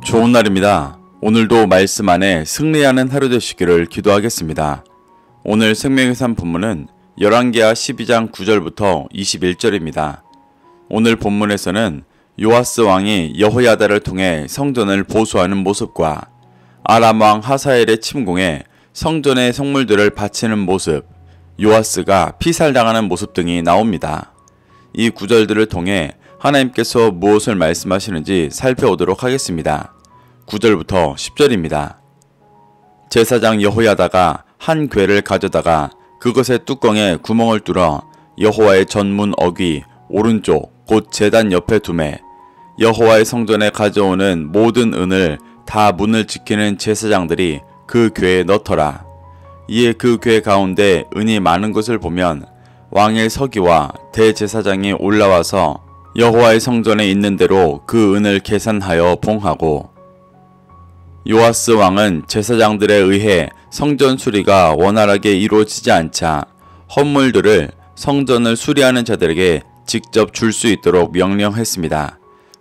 좋은 날입니다. 오늘도 말씀 안에 승리하는 하루 되시기를 기도하겠습니다. 오늘 생명의 산 본문은 열왕기하 12장 9절부터 21절입니다. 오늘 본문에서는 요아스 왕이 여호야다를 통해 성전을 보수하는 모습과 아람 왕 하사엘의 침공에 성전의 성물들을 바치는 모습, 요아스가 피살당하는 모습 등이 나옵니다. 이 구절들을 통해 하나님께서 무엇을 말씀하시는지 살펴보도록 하겠습니다. 9절부터 10절입니다. 제사장 여호야다가 한 궤를 가져다가 그것의 뚜껑에 구멍을 뚫어 여호와의 전문 어귀 오른쪽 곧 제단 옆에 두매 여호와의 성전에 가져오는 모든 은을 다 문을 지키는 제사장들이 그 궤에 넣더라. 이에 그 궤 가운데 은이 많은 것을 보면 왕의 서기와 대제사장이 올라와서 여호와의 성전에 있는 대로 그 은을 계산하여 봉하고, 요아스 왕은 제사장들에 의해 성전 수리가 원활하게 이루어지지 않자 헌물들을 성전을 수리하는 자들에게 직접 줄 수 있도록 명령했습니다.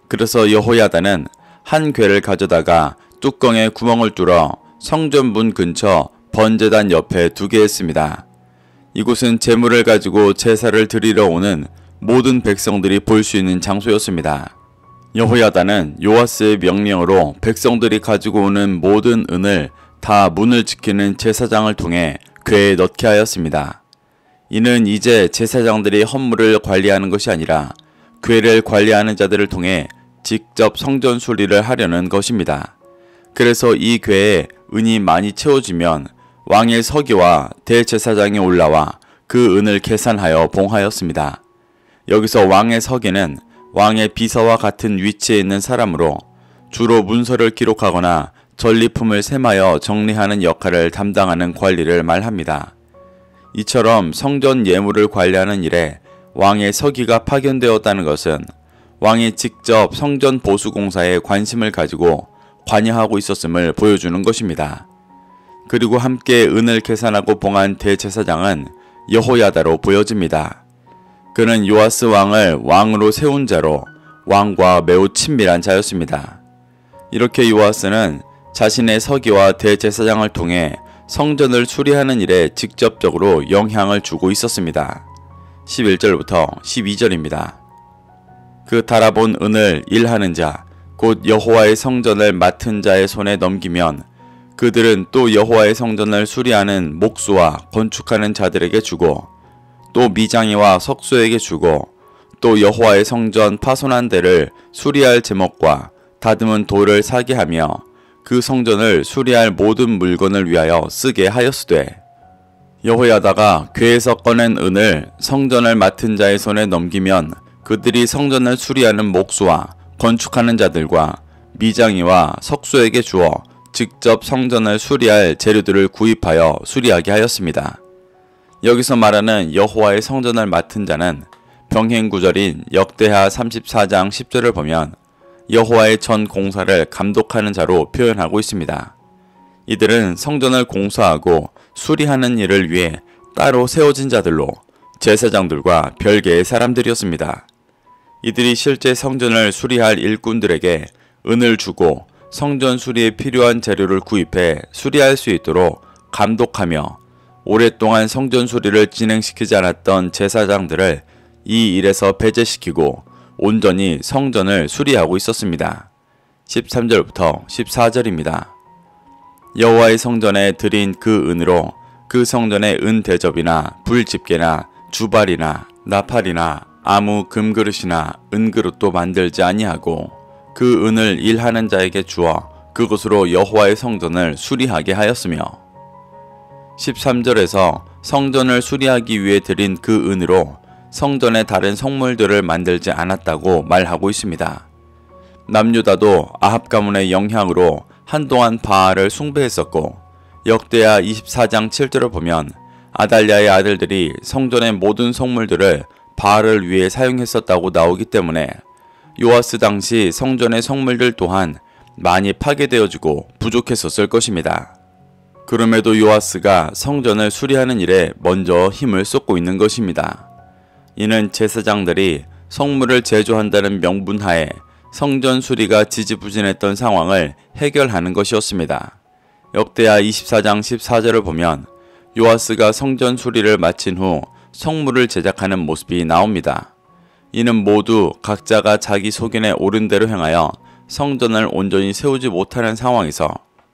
그래서 여호야다는 한 궤를 가져다가 뚜껑에 구멍을 뚫어 성전 문 근처 번제단 옆에 두게 했습니다. 이곳은 제물을 가지고 제사를 드리러 오는 모든 백성들이 볼 수 있는 장소였습니다. 여호야다는 요아스의 명령으로 백성들이 가지고 오는 모든 은을 다 문을 지키는 제사장을 통해 궤에 넣게 하였습니다. 이는 이제 제사장들이 헌물을 관리하는 것이 아니라 궤를 관리하는 자들을 통해 직접 성전 수리를 하려는 것입니다. 그래서 이 궤에 은이 많이 채워지면 왕의 서기와 대제사장이 올라와 그 은을 계산하여 봉하였습니다. 여기서 왕의 서기는 왕의 비서와 같은 위치에 있는 사람으로 주로 문서를 기록하거나 전리품을 셈하여 정리하는 역할을 담당하는 관리를 말합니다. 이처럼 성전 예물을 관리하는 일에 왕의 서기가 파견되었다는 것은 왕이 직접 성전 보수 공사에 관심을 가지고 관여하고 있었음을 보여주는 것입니다. 그리고 함께 은을 계산하고 봉한 대제사장은 여호야다로 보여집니다. 그는 요아스 왕을 왕으로 세운 자로 왕과 매우 친밀한 자였습니다. 이렇게 요아스는 자신의 서기와 대제사장을 통해 성전을 수리하는 일에 직접적으로 영향을 주고 있었습니다. 11절부터 12절입니다. 그 달아본 은을 일하는 자, 곧 여호와의 성전을 맡은 자의 손에 넘기면 그들은 또 여호와의 성전을 수리하는 목수와 건축하는 자들에게 주고, 또 미장이와 석수에게 주고, 또 여호와의 성전 파손한 데를 수리할 제목과 다듬은 돌을 사게 하며 그 성전을 수리할 모든 물건을 위하여 쓰게 하였으되, 여호야다가 궤에서 꺼낸 은을 성전을 맡은 자의 손에 넘기면 그들이 성전을 수리하는 목수와 건축하는 자들과 미장이와 석수에게 주어 직접 성전을 수리할 재료들을 구입하여 수리하게 하였습니다. 여기서 말하는 여호와의 성전을 맡은 자는 병행구절인 역대하 34장 10절을 보면 여호와의 전 공사를 감독하는 자로 표현하고 있습니다. 이들은 성전을 공사하고 수리하는 일을 위해 따로 세워진 자들로 제사장들과 별개의 사람들이었습니다. 이들이 실제 성전을 수리할 일꾼들에게 은을 주고 성전 수리에 필요한 재료를 구입해 수리할 수 있도록 감독하며, 오랫동안 성전 수리를 진행시키지 않았던 제사장들을 이 일에서 배제시키고 온전히 성전을 수리하고 있었습니다. 13절부터 14절입니다. 여호와의 성전에 드린 그 은으로 그 성전의 은 대접이나 불집게나 주발이나 나팔이나 아무 금그릇이나 은그릇도 만들지 아니하고 그 은을 일하는 자에게 주어 그것으로 여호와의 성전을 수리하게 하였으며, 13절에서 성전을 수리하기 위해 드린 그 은으로 성전의 다른 성물들을 만들지 않았다고 말하고 있습니다. 남유다도 아합 가문의 영향으로 한동안 바알을 숭배했었고, 역대하 24장 7절을 보면 아달랴의 아들들이 성전의 모든 성물들을 바알을 위해 사용했었다고 나오기 때문에 요아스 당시 성전의 성물들 또한 많이 파괴되어지고 부족했었을 것입니다. 그럼에도 요아스가 성전을 수리하는 일에 먼저 힘을 쏟고 있는 것입니다. 이는 제사장들이 성물을 제조한다는 명분하에 성전 수리가 지지부진했던 상황을 해결하는 것이었습니다. 역대하 24장 14절을 보면 요아스가 성전 수리를 마친 후 성물을 제작하는 모습이 나옵니다. 이는 모두 각자가 자기 소견에 옳은 대로 행하여 성전을 온전히 세우지 못하는 상황에서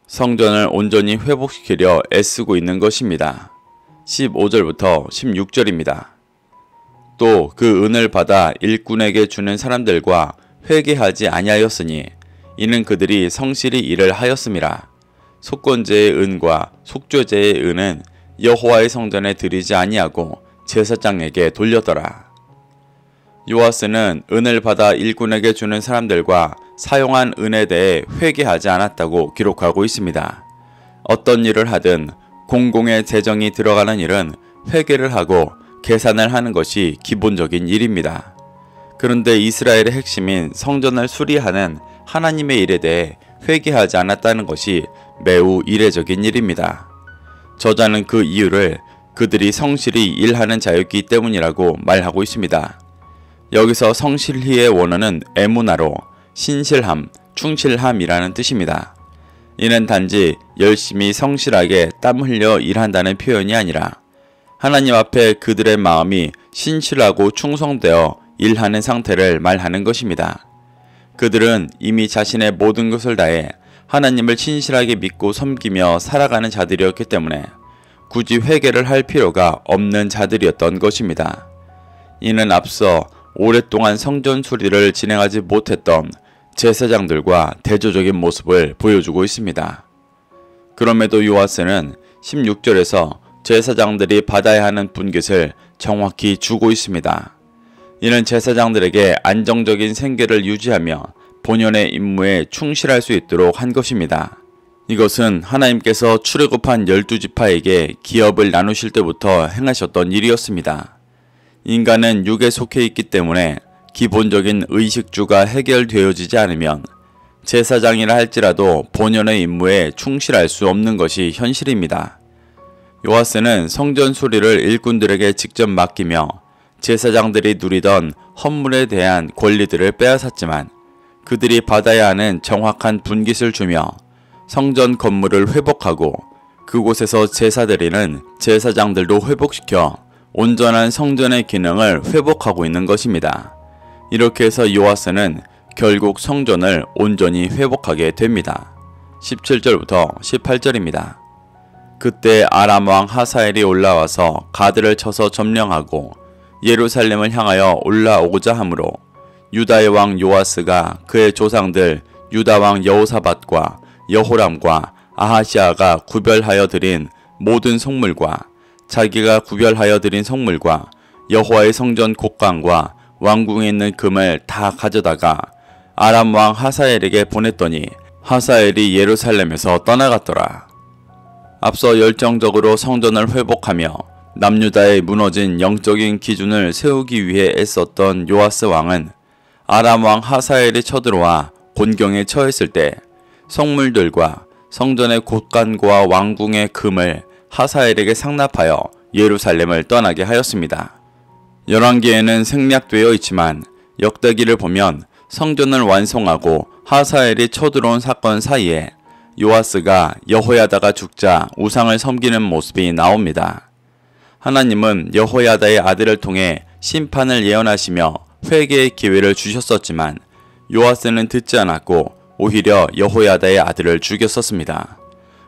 성전을 온전히 회복시키려 애쓰고 있는 것입니다. 15절부터 16절입니다. 또 그 은을 받아 일꾼에게 주는 사람들과 회개하지 아니하였으니 이는 그들이 성실히 일을 하였음이라. 속건제의 은과 속죄제의 은은 여호와의 성전에 드리지 아니하고 제사장에게 돌렸더라. 요아스는 은을 받아 일꾼에게 주는 사람들과 사용한 은에 대해 회개하지 않았다고 기록하고 있습니다. 어떤 일을 하든 공공의 재정이 들어가는 일은 회개를 하고 계산을 하는 것이 기본적인 일입니다. 그런데 이스라엘의 핵심인 성전을 수리하는 하나님의 일에 대해 회개하지 않았다는 것이 매우 이례적인 일입니다. 저자는 그 이유를 그들이 성실히 일하는 자였기 때문이라고 말하고 있습니다. 여기서 성실히의 원어는 에무나로 신실함, 충실함이라는 뜻입니다. 이는 단지 열심히 성실하게 땀 흘려 일한다는 표현이 아니라 하나님 앞에 그들의 마음이 신실하고 충성되어 일하는 상태를 말하는 것입니다. 그들은 이미 자신의 모든 것을 다해 하나님을 신실하게 믿고 섬기며 살아가는 자들이었기 때문에 굳이 회개를 할 필요가 없는 자들이었던 것입니다. 이는 앞서 오랫동안 성전 수리를 진행하지 못했던 제사장들과 대조적인 모습을 보여주고 있습니다. 그럼에도 요아스는 16절에서 제사장들이 받아야 하는 분깃을 정확히 주고 있습니다. 이는 제사장들에게 안정적인 생계를 유지하며 본연의 임무에 충실할 수 있도록 한 것입니다. 이것은 하나님께서 출애굽한 12지파에게 기업을 나누실 때부터 행하셨던 일이었습니다. 인간은 육에 속해 있기 때문에 기본적인 의식주가 해결되어지지 않으면 제사장이라 할지라도 본연의 임무에 충실할 수 없는 것이 현실입니다. 요아스는 성전 수리를 일꾼들에게 직접 맡기며 제사장들이 누리던 헌물에 대한 권리들을 빼앗았지만 그들이 받아야 하는 정확한 분깃을 주며 성전 건물을 회복하고 그곳에서 제사드리는 제사장들도 회복시켜 온전한 성전의 기능을 회복하고 있는 것입니다. 이렇게 해서 요아스는 결국 성전을 온전히 회복하게 됩니다. 17절부터 18절입니다. 그때 아람 왕 하사엘이 올라와서 가드를 쳐서 점령하고 예루살렘을 향하여 올라오고자 하므로 유다의 왕 요아스가 그의 조상들 유다 왕 여호사밧과 여호람과 아하시아가 구별하여 드린 모든 성물과 자기가 구별하여 드린 성물과 여호와의 성전 곡간과 왕궁에 있는 금을 다 가져다가 아람 왕 하사엘에게 보냈더니 하사엘이 예루살렘에서 떠나갔더라. 앞서 열정적으로 성전을 회복하며 남유다의 무너진 영적인 기준을 세우기 위해 애썼던 요아스 왕은 아람 왕 하사엘이 쳐들어와 곤경에 처했을 때 성물들과 성전의 곳간과 왕궁의 금을 하사엘에게 상납하여 예루살렘을 떠나게 하였습니다. 열왕기에는 생략되어 있지만 역대기를 보면 성전을 완성하고 하사엘이 쳐들어온 사건 사이에 요아스가 여호야다가 죽자 우상을 섬기는 모습이 나옵니다. 하나님은 여호야다의 아들을 통해 심판을 예언하시며 회개의 기회를 주셨었지만 요아스는 듣지 않았고 오히려 여호야다의 아들을 죽였었습니다.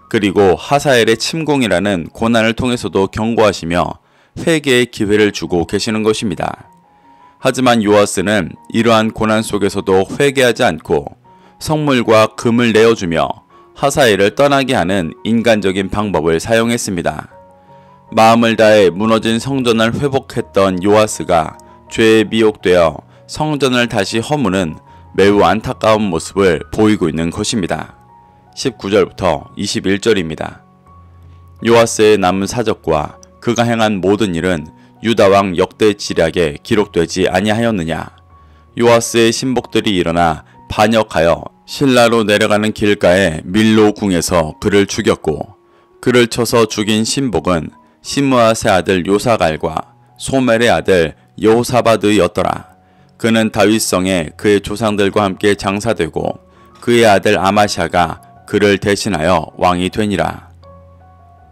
그리고 하사엘의 침공이라는 고난을 통해서도 경고하시며 회개의 기회를 주고 계시는 것입니다. 하지만 요아스는 이러한 고난 속에서도 회개하지 않고 성물과 금을 내어주며 하사엘을 떠나게 하는 인간적인 방법을 사용했습니다. 마음을 다해 무너진 성전을 회복했던 요아스가 죄에 미혹되어 성전을 다시 허무는 매우 안타까운 모습을 보이고 있는 것입니다. 19절부터 21절입니다. 요아스의 남은 사적과 그가 행한 모든 일은 유다왕 역대지략에 기록되지 아니하였느냐. 요아스의 신복들이 일어나 반역하여 실라로 내려가는 길가에 밀로궁에서 그를 죽였고 그를 쳐서 죽인 신복은 시므아세 아들 요사갈과 소멜의 아들 여호사밧이었더라. 그는 다윗성에 그의 조상들과 함께 장사되고 그의 아들 아마시아가 그를 대신하여 왕이 되니라.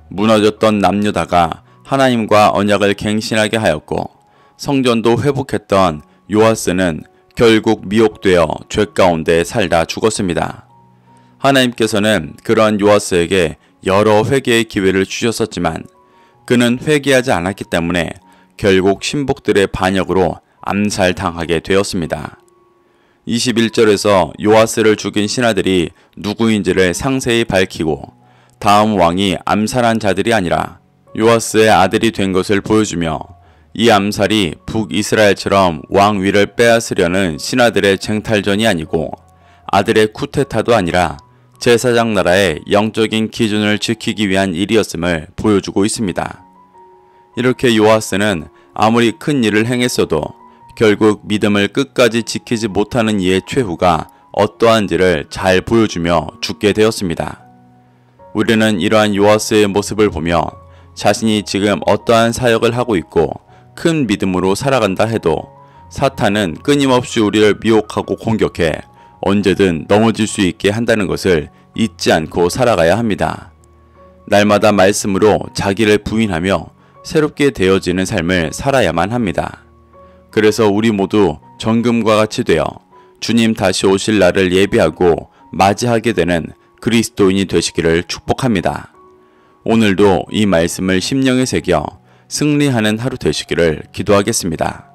무너졌던 남유다가 하나님과 언약을 갱신하게 하였고 성전도 회복했던 요아스는 결국 미혹되어 죄 가운데 살다 죽었습니다. 하나님께서는 그러한 요아스에게 여러 회개의 기회를 주셨었지만 그는 회개하지 않았기 때문에 결국 신복들의 반역으로 암살당하게 되었습니다. 21절에서 요아스를 죽인 신하들이 누구인지를 상세히 밝히고 다음 왕이 암살한 자들이 아니라 요아스의 아들이 된 것을 보여주며 이 암살이 북이스라엘처럼 왕위를 빼앗으려는 신하들의 쟁탈전이 아니고 아들의 쿠데타도 아니라 제사장 나라의 영적인 기준을 지키기 위한 일이었음을 보여주고 있습니다. 이렇게 요아스는 아무리 큰 일을 행했어도 결국 믿음을 끝까지 지키지 못하는 이의 최후가 어떠한지를 잘 보여주며 죽게 되었습니다. 우리는 이러한 요아스의 모습을 보며 자신이 지금 어떠한 사역을 하고 있고 큰 믿음으로 살아간다 해도 사탄은 끊임없이 우리를 미혹하고 공격해 언제든 넘어질 수 있게 한다는 것을 잊지 않고 살아가야 합니다. 날마다 말씀으로 자기를 부인하며 새롭게 되어지는 삶을 살아야만 합니다. 그래서 우리 모두 정금과 같이 되어 주님 다시 오실 날을 예비하고 맞이하게 되는 그리스도인이 되시기를 축복합니다. 오늘도 이 말씀을 심령에 새겨 승리하는 하루 되시기를 기도하겠습니다.